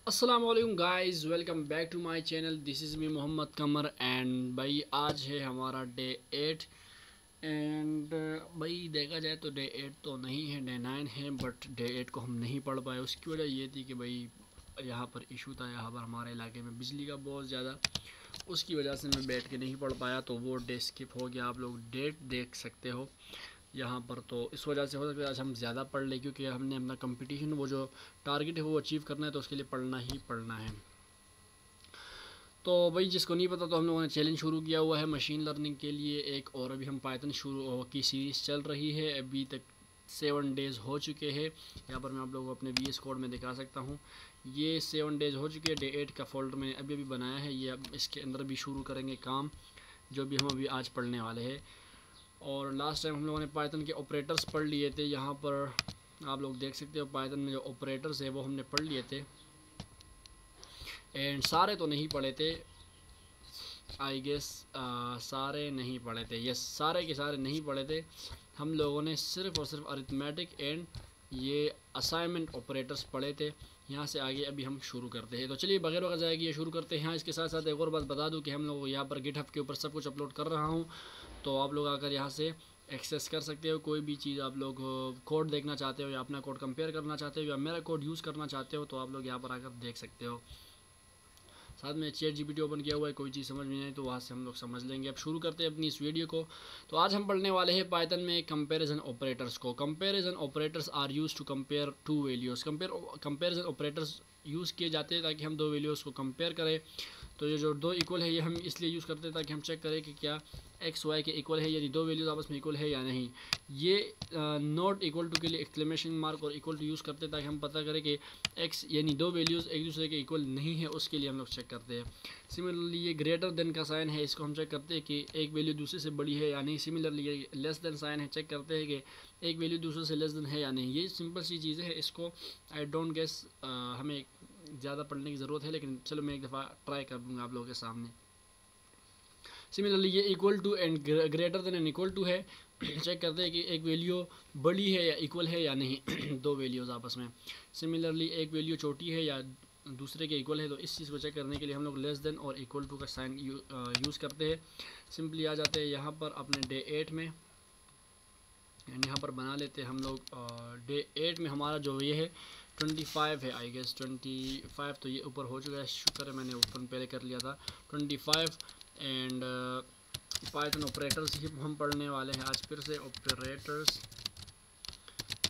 अस्सलाम वालेकुम guys, welcome back to my channel. This is me Mohammad Qamar and भाई आज है हमारा डे 8। एंड भाई देखा जाए तो डे 8 तो नहीं है, डे 9 है। बट डे 8 को हम नहीं पढ़ पाए। उसकी वजह ये थी कि भाई यहाँ पर इशू था, यहाँ पर हमारे इलाके में बिजली का बहुत ज़्यादा, उसकी वजह से मैं बैठ के नहीं पढ़ पाया, तो वो डे स्किप हो गया। आप लोग डेट देख सकते हो यहाँ पर। तो इस वजह से हो सकता है आज हम ज़्यादा पढ़ लें, क्योंकि हमने अपना कंपटीशन, वो जो टारगेट है वो अचीव करना है, तो उसके लिए पढ़ना ही पढ़ना है। तो भाई जिसको नहीं पता, तो हम लोगों ने चैलेंज शुरू किया हुआ है मशीन लर्निंग के लिए एक, और अभी हम पाइथन शुरू की सीरीज़ चल रही है। अभी तक 7 डेज़ हो चुके हैं। यहाँ पर मैं आप लोगों को अपने VS कोड में दिखा सकता हूँ। ये 7 डेज़ हो चुके हैं। डे 8 का फोल्डर मैंने अभी अभी बनाया है। ये अब इसके अंदर भी शुरू करेंगे काम, जो भी हम अभी आज पढ़ने वाले हैं। और लास्ट टाइम हम लोगों ने पाइथन के ऑपरेटर्स पढ़ लिए थे। यहाँ पर आप लोग देख सकते हो पाइथन में जो ऑपरेटर्स है वो हमने पढ़ लिए थे। एंड सारे तो नहीं पढ़े थे, आई गेस सारे नहीं पढ़े थे। यस, सारे के सारे नहीं पढ़े थे। हम लोगों ने सिर्फ और सिर्फ अरिथमेटिक एंड ये असाइनमेंट ऑपरेटर्स पढ़े थे। यहाँ से आगे अभी हम शुरू करते हैं। तो चलिए बगैर वक्त जाएगी ये शुरू करते हैं। इसके साथ साथ एक और बात बता दूं कि हम लोग यहाँ पर गिटहब के ऊपर सब कुछ अपलोड कर रहा हूँ, तो आप लोग आकर यहाँ से एक्सेस कर सकते हो। कोई भी चीज़ आप लोग कोड देखना चाहते हो, या अपना कोड कंपेयर करना चाहते हो, या मेरा कोड यूज़ करना चाहते हो, तो आप लोग यहाँ पर आकर देख सकते हो। साथ में ChatGPT ओपन किया हुआ है। कोई चीज़ समझ में नहीं तो वहाँ से हम लोग समझ लेंगे। अब शुरू करते हैं अपनी इस वीडियो को। तो आज हम पढ़ने वाले हैं पाइथन में कंपैरिजन ऑपरेटर्स को। Comparison operators are used to compare two values. Comparison operators use किए जाते हैं ताकि हम दो वैल्यूज़ को कंपेयर करें। तो ये जो दो इक्वल है, ये हम इसलिए यूज़ करते हैं ताकि हम चेक करें कि क्या एक्स वाई के इक्वल है, यदि दो वैल्यूज़ आपस में इक्वल है या नहीं। ये नॉट इक्वल टू के लिए एक्सक्लेमेशन मार्क और इक्वल टू यूज़ करते हैं ताकि हम पता करें कि एक्स यानी दो वैल्यूज़ एक दूसरे के इक्वल नहीं है, उसके लिए हम लोग चेक करते हैं। सिमिलरली ये ग्रेटर देन का साइन है, इसको हम चेक करते हैं कि एक वैल्यू दूसरे से बड़ी है या नहीं। सिमिलरली ये लेस देन साइन है, चेक करते हैं कि एक वैल्यू दूसरे से लेस देन है या नहीं। ये सिंपल सी चीज़ें हैं। इसको आई डोंट गेस हमें ज़्यादा पढ़ने की ज़रूरत है, लेकिन चलो मैं एक दफ़ा ट्राई कर दूँगा आप लोगों के सामने। सिमिलरली ये equal to and greater than and equal to है। चेक करते हैं कि एक वैल्यू बड़ी है या इक्वल है या नहीं दो वैल्यूज़ आपस में। सिमिलरली एक वैल्यू छोटी है या दूसरे के इक्वल है, तो इस चीज़ को चेक करने के लिए हम लोग लेस देन और इक्वल टू का साइन यूज़ करते हैं। सिंपली आ जाते हैं यहाँ पर अपने डे 8 में, एंड यहाँ पर बना लेते हैं हम लोग। डे 8 में हमारा जो ये है 25 है, आई गेस 25। तो ये ऊपर हो चुका है, शुक्र है मैंने ओपन पहले कर लिया था। 25 एंड पाइथन ऑपरेटर्स ही हम पढ़ने वाले हैं आज फिर से। ऑपरेटर्स,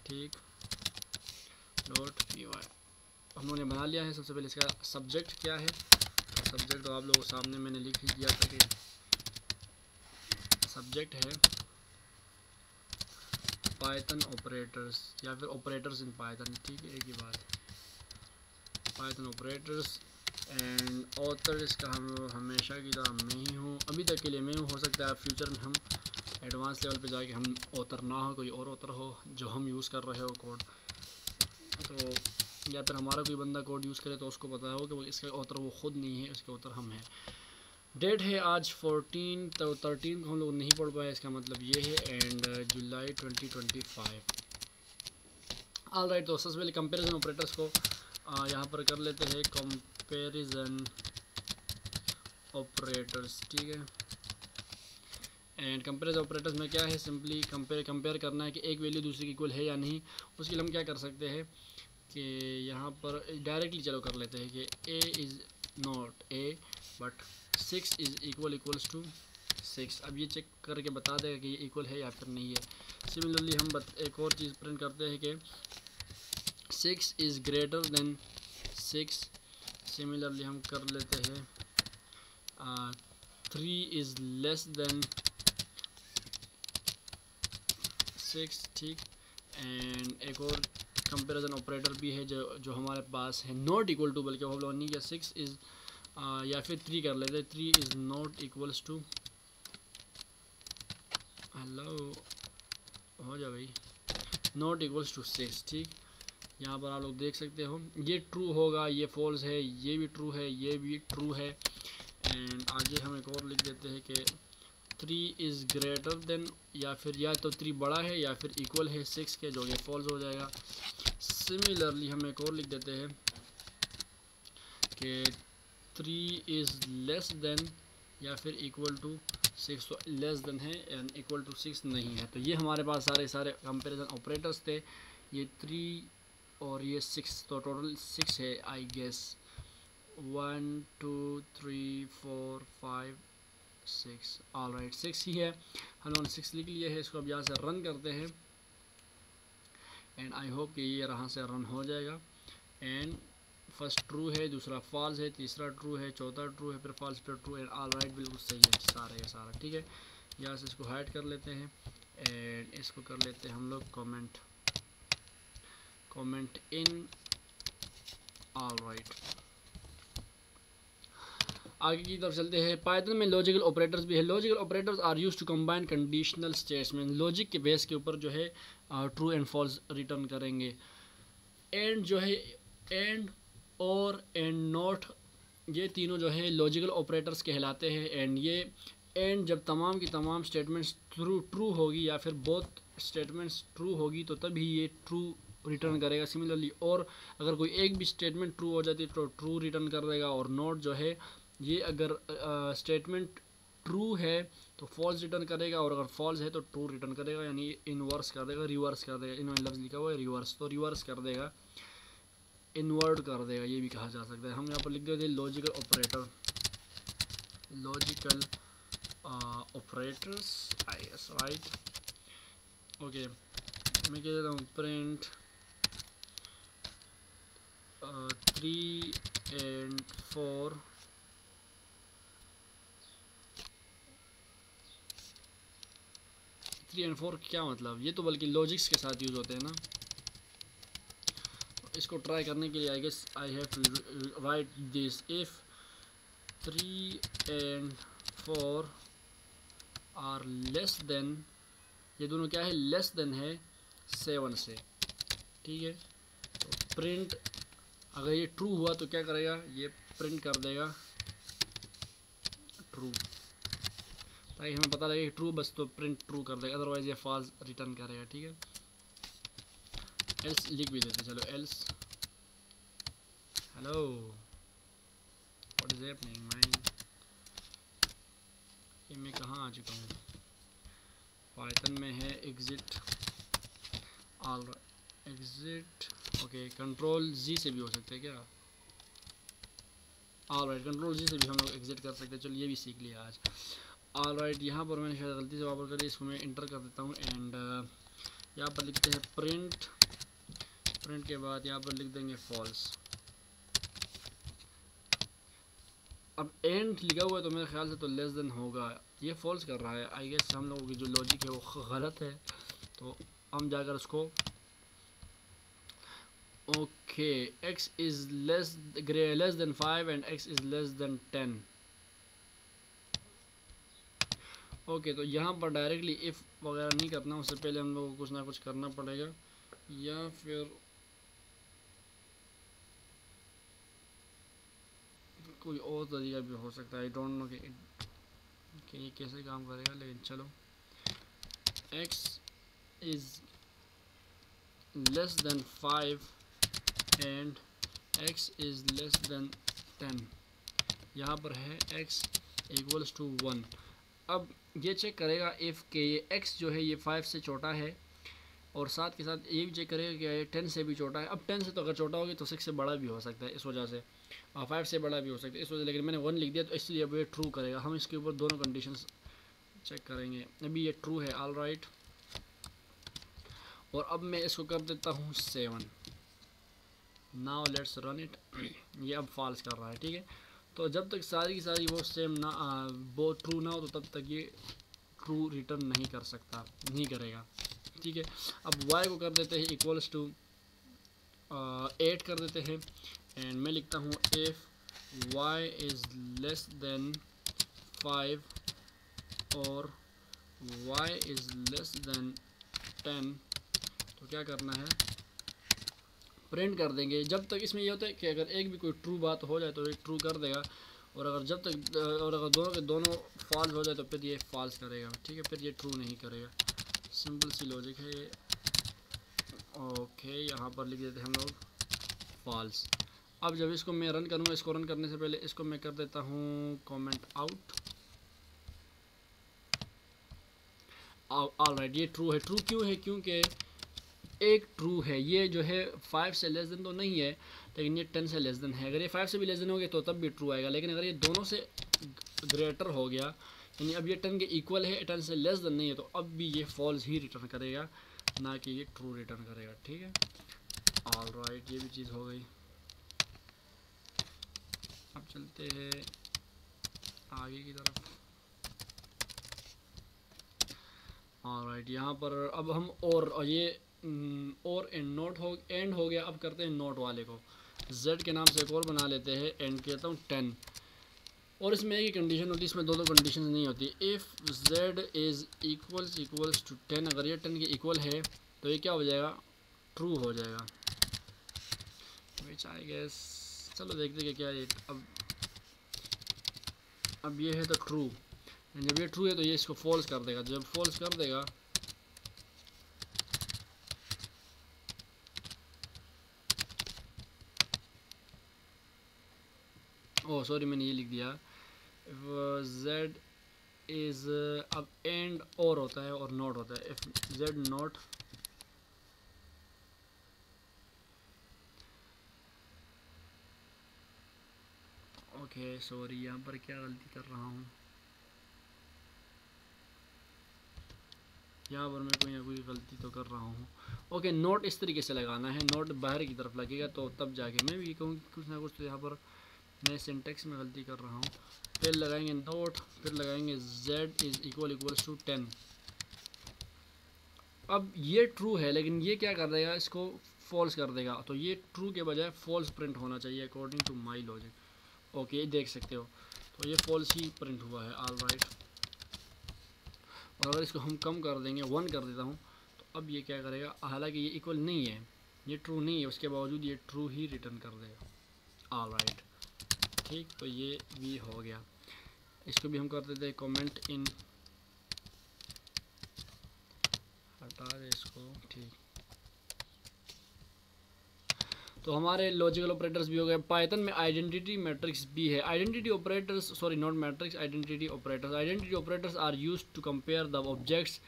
ठीक, डॉट py हम लोगों ने बना लिया है। सबसे पहले इसका सब्जेक्ट क्या है। सब्जेक्ट तो आप लोगों के सामने मैंने लिख ही दिया था कि सब्जेक्ट है पाइथन ऑपरेटर्स, या फिर ऑपरेटर्स इन पाइथन, ठीक है, एक ही बात है। पाइथन ऑपरेटर्स एंड ऑथर इसका हम हमेशा की तरह मैं ही हूँ, अभी तक के लिए मैं हूँ। हो सकता है फ्यूचर में हम एडवांस लेवल पे जाके हम ऑथर ना हो, कोई और ऑथर हो जो हम यूज़ कर रहे हो कोड। तो या फिर हमारा कोई बंदा कोड यूज़ करे तो उसको पता हो कि वो इसका ऑथर वो खुद नहीं है, इसके ऑथर हम हैं। डेट है आज 14, तो 13 को हम लोग नहीं पढ़ पाए, इसका मतलब ये है। And July 2025। ऑल राइट, तो सबसे पहले कंपेरिजन ऑपरेटर्स को यहाँ पर कर लेते हैं। कंपेरिजन ऑपरेटर्स, ठीक है। एंड कंपेरिजन ऑपरेटर्स में क्या है, सिंपली कंपेयर करना है कि एक वैल्यू दूसरे की इक्वल है या नहीं। उसके लिए हम क्या कर सकते हैं कि यहाँ पर डायरेक्टली चलो कर लेते हैं कि a is not a but 6 is equals to 6। अब ये चेक करके बता देगा कि ये इक्वल है या फिर नहीं है। सिमिलरली हम एक और चीज़ प्रिंट करते हैं कि 6 इज़ ग्रेटर देन 6। सिमिलरली हम कर लेते हैं 3 इज़ लेस देन 6, ठीक। एंड एक और कंपेरिजन ऑपरेटर भी है जो हमारे पास है, नॉट इक्वल टू, बल्कि हम लोग नहीं किया 6 इज़ या फिर 3 कर लेते हैं। 3 is not equals to, hello हो जा भाई, नॉट इक्वल्स टू 6, ठीक। यहाँ पर आप लोग देख सकते हो ये ट्रू होगा, ये फॉल्स है, ये भी ट्रू है, ये भी ट्रू है। एंड आगे हम एक और लिख देते हैं कि 3 इज़ ग्रेटर देन, या फिर या तो 3 बड़ा है या फिर इक्वल है 6 के, जो कि फॉल्स हो जाएगा। सिमिलरली हम एक और लिख देते हैं कि 3 इज़ लेस देन या फिर इक्वल टू 6, तो लेस देन है एंड इक्वल टू 6 नहीं है। तो ये हमारे पास सारे कंपैरिजन ऑपरेटर्स थे, ये 3 और ये 6, तो टोटल 6 है आई गेस। 1 2 3 4 5 6, ऑल राइट 6 ही है, हम लोगों ने 6 लिख लिए है। इसको अब यहाँ से रन करते हैं एंड आई होप कि ये यहाँ से रन हो जाएगा। एंड फर्स्ट ट्रू है, दूसरा फॉल्स है, तीसरा ट्रू है, चौथा ट्रू है, फिर फॉल्स, फिर ट्रू एंड ऑल राइट, बिल्कुल सही है सारा का सारा। ठीक है, यहाँ से इसको हाइड कर लेते हैं एंड इसको कर लेते हैं हम लोग कमेंट इन, ऑल राइट। आगे की तरफ चलते हैं। पाइथन में लॉजिकल ऑपरेटर्स भी है। Logical operators are used to combine conditional statement. Logic के बेस के ऊपर जो है ट्रू एंड फॉल्स रिटर्न करेंगे। एंड जो है एंड और एंड नॉट, ये तीनों जो है लॉजिकल ऑपरेटर्स कहलाते हैं। एंड ये एंड जब तमाम की तमाम स्टेटमेंट्स ट्रू होगी या फिर बोथ स्टेटमेंट्स ट्रू होगी तो तभी ये ट्रू रिटर्न करेगा। सिमिलरली और अगर कोई एक भी स्टेटमेंट ट्रू हो जाती है तो ट्रू रिटर्न कर देगा। और नॉट जो है ये अगर स्टेटमेंट ट्रू है तो फॉल्स रिटर्न करेगा और अगर फॉल्स है तो ट्रू रिटर्न करेगा, यानी इनवर्स कर देगा, रिवर्स कर देगा। इन्होंने लफ्ज़ लिखा हुआ है रिवर्स, तो रिवर्स कर देगा, इन्वर्ट कर देगा, ये भी कहा जा सकता है। हम यहाँ पर लिख देते हैं logical operator, logical operators I S, right. Okay, मैं कह देता हूँ प्रिंट 3 and 4 3 and 4 क्या मतलब, ये तो बल्कि लॉजिक्स के साथ यूज़ होते हैं ना। इसको ट्राई करने के लिए I guess I have to write this, if 3 and 4 are less than, ये दोनों क्या है, लेस देन है 7 से। ठीक है, तो प्रिंट अगर ये ट्रू हुआ तो क्या करेगा, ये प्रिंट कर देगा ट्रू, ताकि हमें पता लगे कि ट्रू, बस तो प्रिंट ट्रू कर देगा, अदरवाइज ये फॉल्स रिटर्न करेगा। ठीक है, एल्स लिख भी देते, चलो else, hello what is happening mine, ये मैं कहाँ आ चुका हूँ, पाइथन में है exit, all exit, okay control G से भी हो सकता है क्या, ऑल राइट कंट्रोल जी से भी हम लोग एग्जिट कर सकते हैं। चलो ये भी सीख लिया आज। ऑल राइट, यहाँ पर मैंने शायद गलती से वापस करी, इसको मैं इंटर कर देता हूँ एंड यहाँ पर लिखते हैं प्रिंट, प्रिंट के बाद यहाँ पर लिख देंगे फॉल्स। अब एंड लिखा हुआ है तो मेरे ख्याल से तो लेस देन होगा, ये फॉल्स कर रहा है आई गेस। हम लोगों की जो लॉजिक है वो गलत है, तो हम जाकर उसको okay x is less than 5 and x is less than 10। Okay, तो यहाँ पर डायरेक्टली इफ़ वगैरह नहीं करना, उससे पहले हम लोगों को कुछ ना कुछ करना पड़ेगा, या फिर कोई और तरीका भी हो सकता है। आई डोंट नो कि ये कैसे काम करेगा, लेकिन चलो x is less than 5 and x is less than 10, यहाँ पर है x इक्वल्स टू 1। अब ये चेक करेगा इफ़ के ये x जो है ये 5 से छोटा है, और साथ के साथ ये भी चेक करेगा कि ये 10 से भी छोटा है। अब 10 से तो अगर छोटा होगी तो 6 से बड़ा भी हो सकता है, इस वजह से 5 से बड़ा भी हो सकता है इस वजह, लेकिन मैंने 1 लिख दिया तो इसलिए अब ये ट्रू करेगा। हम इसके ऊपर दोनों कंडीशंस चेक करेंगे, अभी ये ट्रू है, ऑल राइट। और अब मैं इसको कर देता हूँ 7, नाउ लेट्स रन इट, ये अब फॉल्स कर रहा है। ठीक है, तो जब तक सारी की सारी वो सेम ना वो ट्रू ना हो तो तब तक ये ट्रू रिटर्न नहीं कर सकता, नहीं करेगा। ठीक है, अब y को कर देते हैं इक्वल्स टू 8 कर देते हैं एंड मैं लिखता हूँ if y is less than 5 और y इज़ लेस देन 10, तो क्या करना है, प्रिंट कर देंगे। जब तक इसमें ये होता है कि अगर एक भी कोई ट्रू बात हो जाए तो ये ट्रू कर देगा, और अगर जब तक और अगर दोनों के दोनों फॉल्स हो जाए तो फिर ये फॉल्स करेगा। ठीक है, फिर ये ट्रू नहीं करेगा, सिंपल सी लॉजिक है ये। ओके, यहाँ पर लिख देते हैं हम लोग फॉल्स, अब जब इसको मैं रन करूँगा, इसको रन करने से पहले इसको मैं कर देता हूँ कमेंट आउट। ऑलराइट, ये ट्रू है। ट्रू क्यों है? क्योंकि एक ट्रू है, ये जो है 5 से लेस देन तो नहीं है, लेकिन ये 10 से लेस देन है। अगर ये 5 से भी लेस देन हो गया तो तब भी ट्रू आएगा, लेकिन अगर ये दोनों से ग्रेटर हो गया, यानी अब ये 10 के इक्वल है, 10 से लेस देन नहीं है, तो अब भी ये फॉल्स ही रिटर्न करेगा, ना कि ये ट्रू रिटर्न करेगा। ठीक है, ऑलराइट, ये भी चीज़ हो गई। अब चलते हैं आगे की तरफ। ऑलराइट, यहाँ पर अब हम और ये और एंड हो गया। अब करते हैं नोट वाले को, z के नाम से एक और बना लेते हैं, एंड कहता हूँ 10। और इसमें एक ही कंडीशन होती है, इसमें दो कंडीशन नहीं होती। If z is equals to 10, अगर ये 10 के इक्वल है तो ये क्या हो जाएगा? ट्रू हो जाएगा। विच आई गेस, चलो देखते हैं क्या है। अब ये है तो ट्रू, जब ये ट्रू है तो ये इसको फॉल्स कर देगा। जब फॉल्स कर देगा ओह सॉरी, मैंने ये लिख दिया। z इज़, अब एंड और होता है और नॉट होता है। If z not, okay sorry, यहाँ पर क्या गलती कर रहा हूँ, यहाँ पर मैं कोई ना कोई गलती तो कर रहा हूँ। ओके, नोट इस तरीके से लगाना है, नोट बाहर की तरफ लगेगा, तो तब जाके मैं भी कहूँ कुछ ना कुछ। तो यहाँ पर मैं सिंटेक्स में गलती कर रहा हूँ। फिर लगाएंगे नोट, फिर लगाएंगे z इज़ इक्वल्स टू 10। अब ये ट्रू है, लेकिन ये क्या कर देगा? इसको फॉल्स कर देगा। तो ये ट्रू के बजाय फॉल्स प्रिंट होना चाहिए according to my logic. Okay, देख सकते हो, तो ये फॉल्स ही प्रिंट हुआ है। ऑलराइट, और अगर इसको हम कम कर देंगे, 1 कर देता हूँ, तो अब ये क्या करेगा? हालांकि ये इक्वल नहीं है, ये ट्रू नहीं है, उसके बावजूद ये ट्रू ही रिटर्न कर देगा। ऑलराइट, ठीक, तो ये भी हो गया। इसको भी हम कर देते हैं कमेंट इन, हटा दे इसको। ठीक, तो हमारे लॉजिकल ऑपरेटर्स भी हो गए। पाइथन में आइडेंटिटी मैट्रिक्स भी है। Identity operators, sorry not matrix, identity operators. Identity operators are used to compare the objects,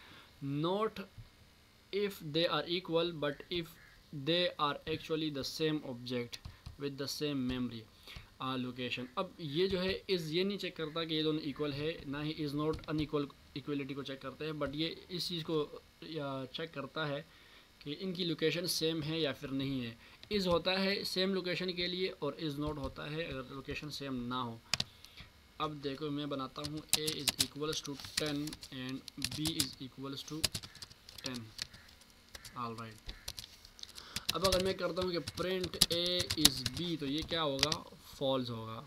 not if they are equal but if they are actually the same object with the same memory location। अब ये जो है is ये नहीं check करता कि ये दोनों इक्वल है, ना he is not unequal equality को चेक करते हैं, बट ये इस चीज़ को चेक करता है कि इनकी लोकेशन सेम है या फिर नहीं है। इज़ होता है सेम लोकेशन के लिए और इज़ नॉट होता है अगर लोकेशन सेम ना हो। अब देखो, मैं बनाता हूँ a is equals to 10 and b is equals to 10। Alright, अब अगर मैं करता हूँ कि प्रिंट a इज़ b, तो ये क्या होगा? फॉल्स होगा।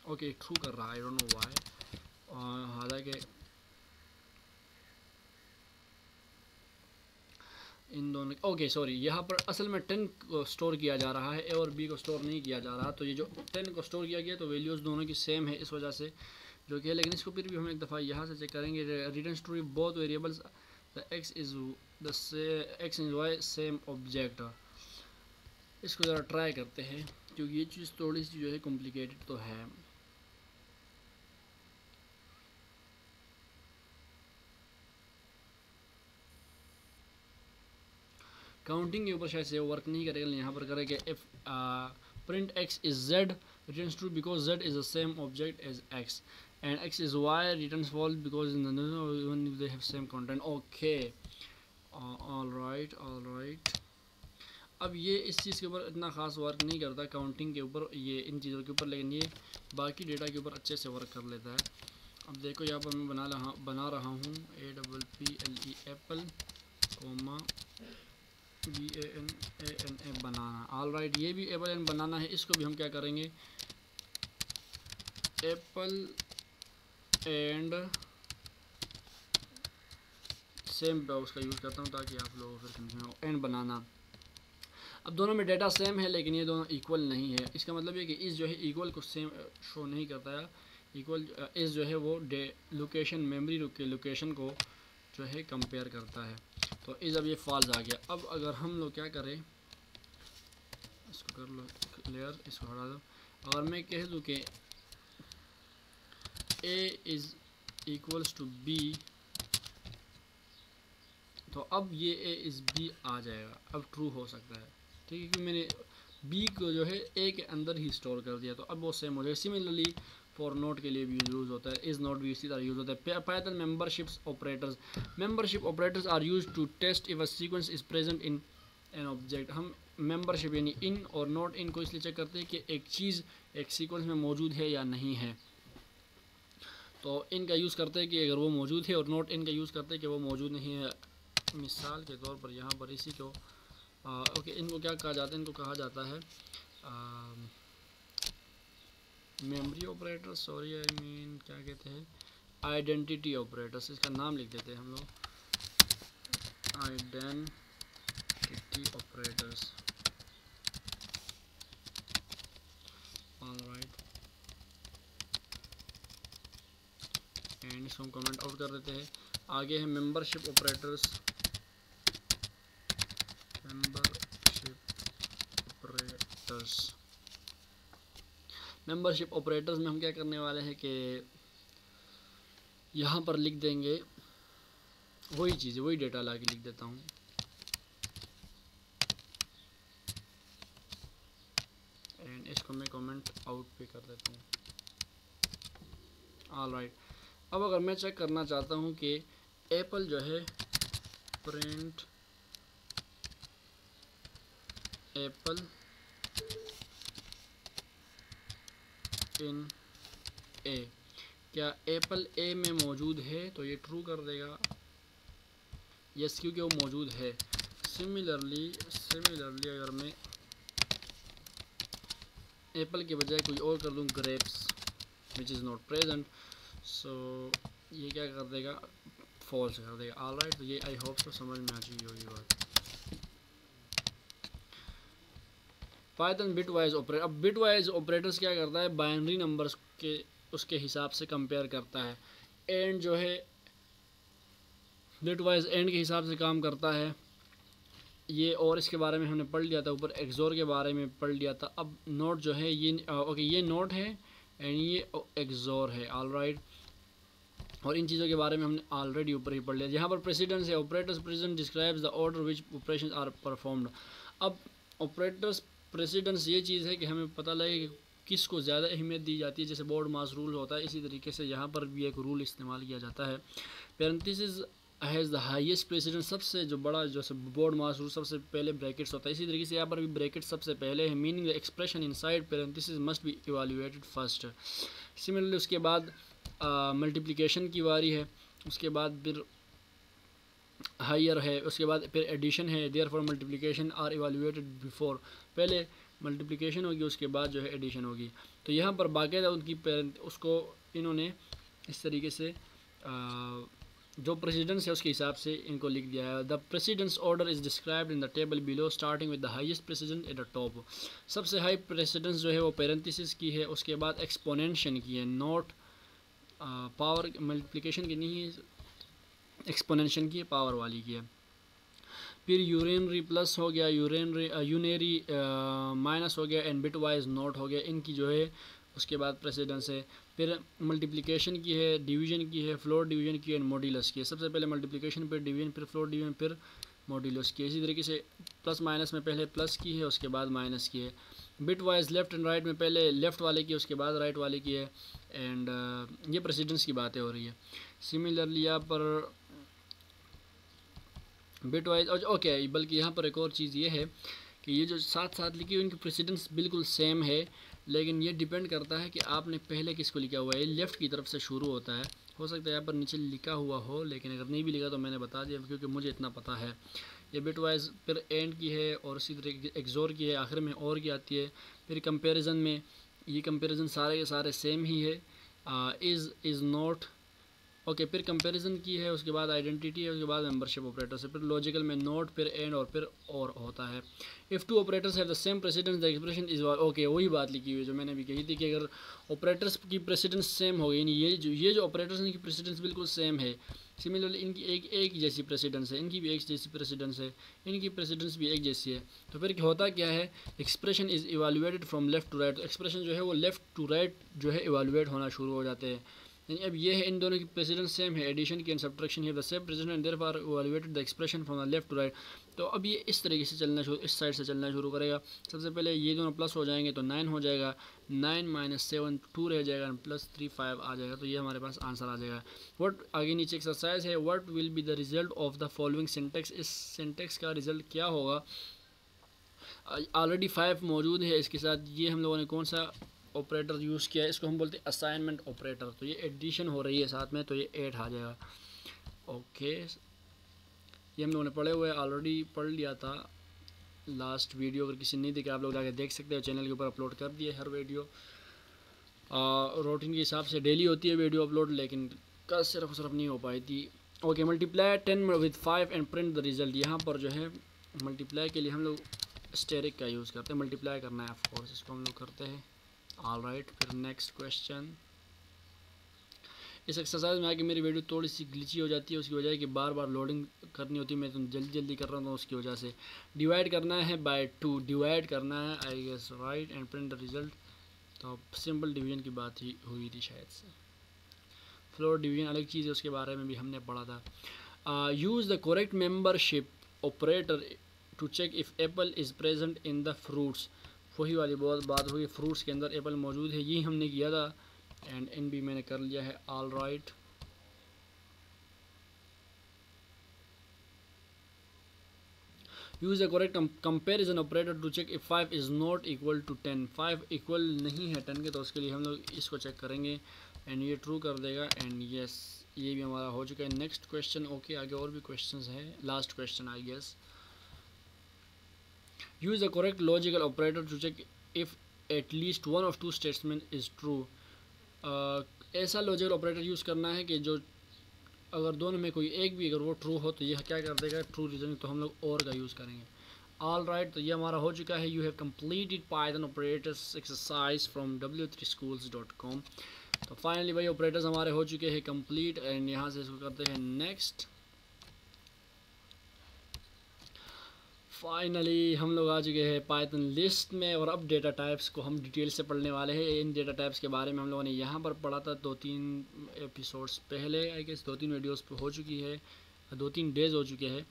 ओके, ट्रू कर रहा है, आई डोंट नो व्हाई। हालांकि इन दोनों, ओके सॉरी, यहाँ पर असल में 10 को स्टोर किया जा रहा है, ए और बी को स्टोर नहीं किया जा रहा। तो ये जो 10 को स्टोर किया गया तो वैल्यूज़ दोनों की सेम है, इस वजह से जो कि है। लेकिन इसको फिर भी हम एक दफ़ा यहाँ से चेक करेंगे। Return story both variables the x is y same object. इसको ज़रा ट्राई करते हैं, क्योंकि ये चीज़ थोड़ी सी जो है कॉम्प्लिकेटेड तो है। काउंटिंग के ऊपर शायद से वर्क नहीं करेगा, यहाँ पर करेंगे if print x is z returns true because z is the same object as x and x is y returns false because they have same content. Okay, alright alright. अब ये इस चीज़ के ऊपर इतना ख़ास वर्क नहीं करता, काउंटिंग के ऊपर, ये इन चीज़ों के ऊपर, लेकिन ये बाकी डेटा के ऊपर अच्छे से वर्क कर लेता है। अब देखो, यहाँ पर मैं बना रहा हूँ APPLE एप्पल कोमा BANA बनाना। ऑलराइट, ये भी एप्पल एंड बनाना है। इसको भी हम क्या करेंगे? एप्पल एंड सेम उसका यूज़ करता हूँ ताकि आप लोगों को फिर समझ में हो। एंड बनाना, अब दोनों में डेटा सेम है लेकिन ये दोनों इक्वल नहीं है। इसका मतलब ये कि इस जो है इक्वल को सेम शो नहीं करता है। इक्वल इस जो है वो लोकेशन, मेमोरी लोकेशन को जो है कंपेयर करता है। तो इस अब ये फॉल्स आ गया। अब अगर हम लोग क्या करें, इसको कर लो क्लियर, इसको हटा दो। अगर मैं कह दूँ कि A is equals to B, तो अब ये ए इज़ बी आ जाएगा, अब ट्रू हो सकता है, ठीक है, क्योंकि मैंने बी को जो है ए के अंदर ही स्टोर कर दिया, तो अब वो सेम हो जाएगा। सिमिलरली फॉर नोट के लिए भी यूज़ होता है, इज़ नोट भी इसी तरह यूज़ होता है। Python membership operators are use to test if a sequence is present in an object. हम मेंबरशिप यानी इन और नॉट इन को इसलिए चेक करते हैं कि एक चीज़ एक सीक्वेंस में मौजूद है या नहीं है, तो इनका यूज़ करते हैं कि अगर वो मौजूद है, और नॉट इनका यूज़ करते हैं कि वो मौजूद नहीं है। मिसाल के तौर पर यहाँ पर इसी को ओके, इनको क्या कहा जाता है, इनको कहा जाता है memory operator, sorry I mean क्या कहते हैं, आइडेंटिटी ऑपरेटर्स, इसका नाम लिख देते हैं हम लोग, आइडेंटिटी ऑपरेटर्स। ऑलराइट, एंड इसको हम कमेंट आउट कर देते हैं। आगे है मेंबरशिप ऑपरेटर्स, मेंबरशिप ऑपरेटर्स में हम क्या करने वाले हैं कि यहाँ पर लिख देंगे वही चीज़, वही डेटा ला के लिख देता हूँ। एंड इसको मैं कमेंट आउट पे कर देता हूँ। ऑलराइट, अब अगर मैं चेक करना चाहता हूँ कि एप्पल जो है प्रिंट एप्पल इन ए, क्या एप्पल ए में मौजूद है, तो ये ट्रू कर देगा, यस, क्योंकि वो मौजूद है। सिमिलरली अगर मैं एप्पल के बजाय कोई और कर दूँ, grapes which is not present, so ये क्या कर देगा, फॉल्स कर देगा। ऑलराइट, तो ये आई होप सो समझ में आ चुकी होगी बात। पाइथन बिटवाइज ऑपरेटर, अब बिटवाइज ऑपरेटर्स क्या करता है, बाइनरी नंबर्स के उसके हिसाब से कंपेयर करता है। एंड जो है बिटवाइज एंड के हिसाब से काम करता है ये, और इसके बारे में हमने पढ़ लिया था ऊपर, एक्सोर के बारे में पढ़ लिया था। अब नोट जो है ये ओके, ये नोट है एंड ये एक्सोर है। ऑलराइट, और इन चीज़ों के बारे में हमने ऑलरेडी ऊपर ही पढ़ लिया। यहाँ पर प्रेसिडेंस है, operators precedence describes the order which operations are performed. अब ऑपरेटर्स प्रेसिडेंस ये चीज़ है कि हमें पता लगे कि किसको ज़्यादा अहमियत दी जाती है, जैसे बोर्ड मास रूल होता है, इसी तरीके से यहाँ पर भी एक रूल इस्तेमाल किया जाता है। Parenthesis has the highest precedence, सबसे जो बड़ा जैसे बोर्ड मास रूल सबसे पहले ब्रैकेट्स होता है, इसी तरीके से यहाँ पर भी ब्रैकेट सबसे पहले है। Meaning the expression inside parenthesis must be evaluated first. Similarly उसके बाद मल्टीप्लिकेशन की बारी है, उसके बाद फिर हायर है, उसके बाद फिर एडिशन है। Therefore multiplication are evaluated before, पहले मल्टीप्लिकेशन होगी उसके बाद जो है एडिशन होगी। तो यहाँ पर बाकायदा उनकी उसको इन्होंने इस तरीके से जो प्रेसिडेंस है उसके हिसाब से इनको लिख दिया है। The precedence order is described in the table below starting with the highest precedence at the top. सबसे हाई प्रेसिडेंस जो है वो पैरेंथेसिस की है, उसके बाद एक्सपोनेंशियल की है, नॉट पावर मल्टीप्लिकेशन की नहीं है, एक्सपोनेंशियल की पावर वाली की है। फिर यूरेनरी प्लस हो गया, यूनेरी माइनस हो गया, एंड बिटवाइज नोट हो गया, इनकी जो है उसके बाद प्रेसिडेंस है। फिर मल्टीप्लिकेशन की है, डिवीजन की है, फ्लोर डिवीजन की है, एंड मॉड्यूलस की है। सबसे पहले मल्टीप्लिकेशन, फिर डिवीजन, फिर फ्लोर डिवीजन, फिर मॉड्यूलस की है। इसी तरीके से प्लस माइनस में पहले प्लस की है, उसके बाद माइनस की है। Bit wise left and right में पहले लेफ़्ट वाले की, उसके बाद राइट वाले की है। एंड ये प्रेसिडेंस की बातें हो रही है। सिमिलरली यहाँ पर बिट वाइज ओके, बल्कि यहाँ पर एक और चीज़ ये है कि ये जो साथ साथ लिखी हुई इनकी प्रेसिडेंस बिल्कुल सेम है, लेकिन ये डिपेंड करता है कि आपने पहले किसको लिखा हुआ है। ये लेफ़्ट की तरफ से शुरू होता है, हो सकता है यहाँ पर नीचे लिखा हुआ हो, लेकिन अगर नहीं भी लिखा तो मैंने बता दिया क्योंकि मुझे इतना पता है। ये बिट वाइज फिर एंड की है, और इसी तरह एक्सोर की है, आखिर में और की आती है। फिर कंपेरिजन में ये कंपेरिजन सारे के सारे सेम ही है, इज़ नॉट ओके। फिर कंपैरिजन की है, उसके बाद आइडेंटिटी है, उसके बाद मेंबरशिप ऑपरेटर से, फिर लॉजिकल में नोट, फिर एंड, और फिर और होता है। If two operators have the same precedence the expression is okay, वही बात लिखी हुई है जो मैंने भी कही थी कि अगर ऑपरेटर्स की प्रेसिडेंस सेम हो गई, ये जो ऑपरेटर्स की प्रेसिडेंस बिल्कुल सेम है, सिमिलरली इनकी एक जैसी प्रेसिडेंस है, इनकी भी एक जैसी प्रेसिडेंस है, इनकी प्रेसिडेंस भी एक जैसी है। तो फिर होता क्या है, expression is evaluated from left to right. तो एक्सप्रेशन जो है वो लेफ़्ट टू राइट जो है इवेलुएट होना शुरू हो जाते हैं। यानी अब ये है, इन दोनों की प्रेसिडेंस सेम है, एडिशन की एंड सब्ट्रैक्शन है the same president and therefore evaluated the expression from the left to right. तो अब ये इस तरीके से चलना शुरू, इस साइड से चलना शुरू करेगा। सबसे पहले ये दोनों प्लस हो जाएंगे तो 9 हो जाएगा, 9 माइनस 7 2 रह जाएगा, प्लस 3 5 आ जाएगा। तो ये हमारे पास आंसर आ जाएगा। व्हाट, आगे नीचे एक्सरसाइज है, what will be the result of the following syntax. इस सिंटेक्स का रिजल्ट क्या होगा। ऑलरेडी 5 मौजूद है, इसके साथ ये हम लोगों ने कौन सा ऑपरेटर यूज़ किया है, इसको हम बोलते हैं असाइनमेंट ऑपरेटर। तो ये एडिशन हो रही है साथ में, तो ये 8 आ जाएगा। ओके, ये हम लोगों ने पढ़े हुए ऑलरेडी पढ़ लिया था लास्ट वीडियो। अगर किसी नहीं देखा आप लोग जाके देख सकते हो, चैनल के ऊपर अपलोड कर दिए हर वीडियो। रूटीन के हिसाब से डेली होती है वीडियो अपलोड, लेकिन कल सिर्फ नहीं हो पाई थी। Okay, multiply 10 with 5 and print the result. यहाँ पर जो है मल्टीप्लाई के लिए हम लोग स्टेरिक का यूज़ करते हैं, मल्टीप्लाई करना है ऑफकोर्स, इसको हम लोग करते हैं। ऑलराइट, फिर नेक्स्ट क्वेश्चन। इस एक्सरसाइज में आके मेरी वीडियो थोड़ी सी ग्लिची हो जाती है, उसकी वजह है कि बार बार लोडिंग करनी होती है, मैं तो जल्दी कर रहा हूँ उसकी वजह से। डिवाइड करना है बाय 2, डिवाइड करना है I guess right, and print the result. तो सिंपल डिवीजन की बात ही हुई थी शायद से। फ्लोर डिवीजन अलग चीज़ है, उसके बारे में भी हमने पढ़ा था। Use the correct membership operator to check if apple is present in the fruits. वही वाली बहुत बात हुई, फ्रूट्स के अंदर एप्पल मौजूद है, ये हमने किया था एंड इन भी मैंने कर लिया है। All right, use the correct comparison operator to check if 5 is not equal to 10। 5 equal नहीं है 10 के, तो उसके लिए हम लोग इसको चेक करेंगे एंड ये ट्रू कर देगा एंड यस, ये भी हमारा हो चुका है। Next question. ओके, आगे और भी क्वेश्चंस हैं, last question I guess. Use the correct logical operator to check if at least one of two statement is true. ऐसा लॉजिकल ऑपरेटर यूज़ करना है कि जो अगर दोनों में कोई एक भी अगर वो ट्रू हो तो यह क्या कर देगा, ट्रू रीजनिंग। तो हम लोग और का यूज़ करेंगे। ऑल राइट, तो ये हमारा हो चुका है। You have completed Python operators exercise from w3schools.com। तो फाइनली भाई ऑपरेटर्स हमारे हो चुके हैं कंप्लीट एंड यहाँ से इसको करते हैं नेक्स्ट। फाइनली हम लोग आ चुके हैं पाइथन लिस्ट में, और अब डेटा टाइप्स को हम डिटेल से पढ़ने वाले हैं। इन डेटा टाइप्स के बारे में हम लोगों ने यहाँ पर पढ़ा था 2-3 एपिसोड्स पहले, आई गेस 2-3 वीडियोस पे हो चुकी है, 2-3 डेज़ हो चुके हैं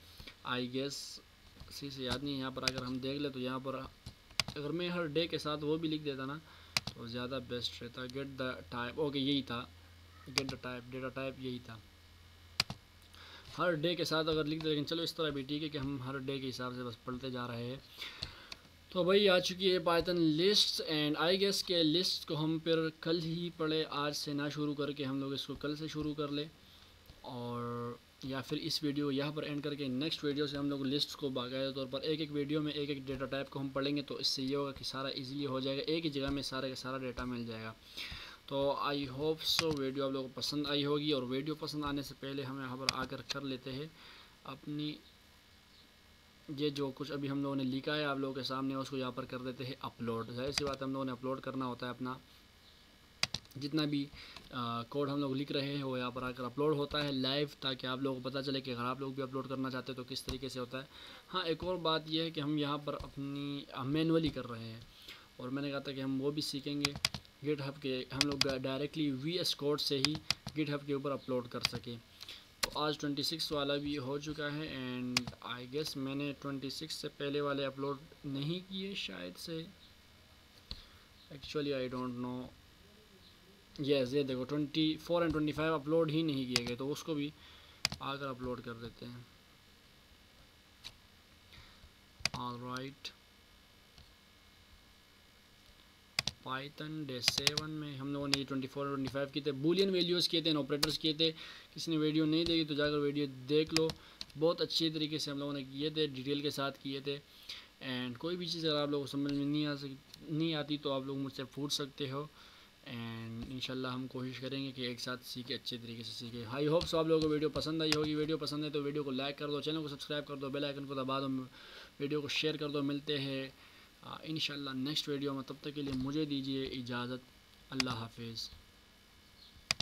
आई गेस, सही से याद नहीं। यहाँ पर अगर हम देख ले तो यहाँ पर अगर मैं हर डे के साथ वो भी लिख देता ना तो ज़्यादा बेस्ट रहता। गेट द टाइप, ओके यही था, get the type, data type यही था। हर डे के साथ अगर लिख दे, लेकिन चलो इस तरह भी ठीक है कि हम हर डे के हिसाब से बस पढ़ते जा रहे हैं। तो भाई आ चुकी है Python list and I guess के लिस्ट को हम फिर कल ही पढ़े, आज से ना शुरू करके हम लोग इसको कल से शुरू कर ले, और या फिर इस वीडियो यहाँ पर एंड करके नेक्स्ट वीडियो से हम लोग लिस्ट को बाकायदा तौर पर एक एक वीडियो में एक एक डेटा टाइप को हम पढ़ेंगे। तो इससे ये होगा कि सारा इजीली हो जाएगा, एक ही जगह में सारा का सारा डेटा मिल जाएगा। तो आई होप सो वीडियो आप लोगों को पसंद आई होगी, और वीडियो पसंद आने से पहले हम यहाँ पर आकर कर लेते हैं अपनी ये जो कुछ अभी हम लोगों ने लिखा है आप लोगों के सामने, उसको यहाँ पर कर देते हैं अपलोड। जाहिर सी बात हम लोगों ने अपलोड करना होता है, अपना जितना भी कोड हम लोग लिख रहे हैं वो यहाँ पर आकर अपलोड होता है लाइव, ताकि आप लोगों को पता चले कि अगर आप लोग भी अपलोड करना चाहते हैं तो किस तरीके से होता है। हाँ, एक और बात यह है कि हम यहाँ पर अपनी मैनुअली कर रहे हैं, और मैंने कहा था कि हम वो भी सीखेंगे गिटहब के, हम लोग डायरेक्टली VS कोड से ही गिटहब के ऊपर अपलोड कर सकें। तो आज 26 वाला भी हो चुका है एंड आई गेस मैंने 26 से पहले वाले अपलोड नहीं किए शायद से, actually I don't know. Yes, ये देखो 24 एंड 25 अपलोड ही नहीं किए गए, तो उसको भी आकर अपलोड कर देते हैं। ऑलराइट, पाइथन डे 7 में हम लोगों ने 24 और 25 किए थे, बूलियन वैल्यूज़ किए थे, ऑपरेटर्स किए थे। किसी ने वीडियो नहीं देखी तो जाकर वीडियो देख लो, बहुत अच्छी तरीके से हम लोगों ने किए थे, डिटेल के साथ किए थे। एंड कोई भी चीज़ अगर आप लोगों को समझ में नहीं आती तो आप लोग मुझसे पूछ सकते हो, एंड इंशाल्लाह हम कोशिश करेंगे कि एक साथ सीखे, अच्छे तरीके से सीखे। आई होप सो आप लोगों को वीडियो पसंद आई होगी। वीडियो पसंद है तो वीडियो को लाइक कर दो, चैनल को सब्सक्राइब कर दो, बेल आइकन को दबा दो, वीडियो को शेयर कर दो। मिलते हैं इंशाल्लाह नेक्स्ट वीडियो में, तब तक के लिए मुझे दीजिए इजाज़त। अल्लाह हाफिज़।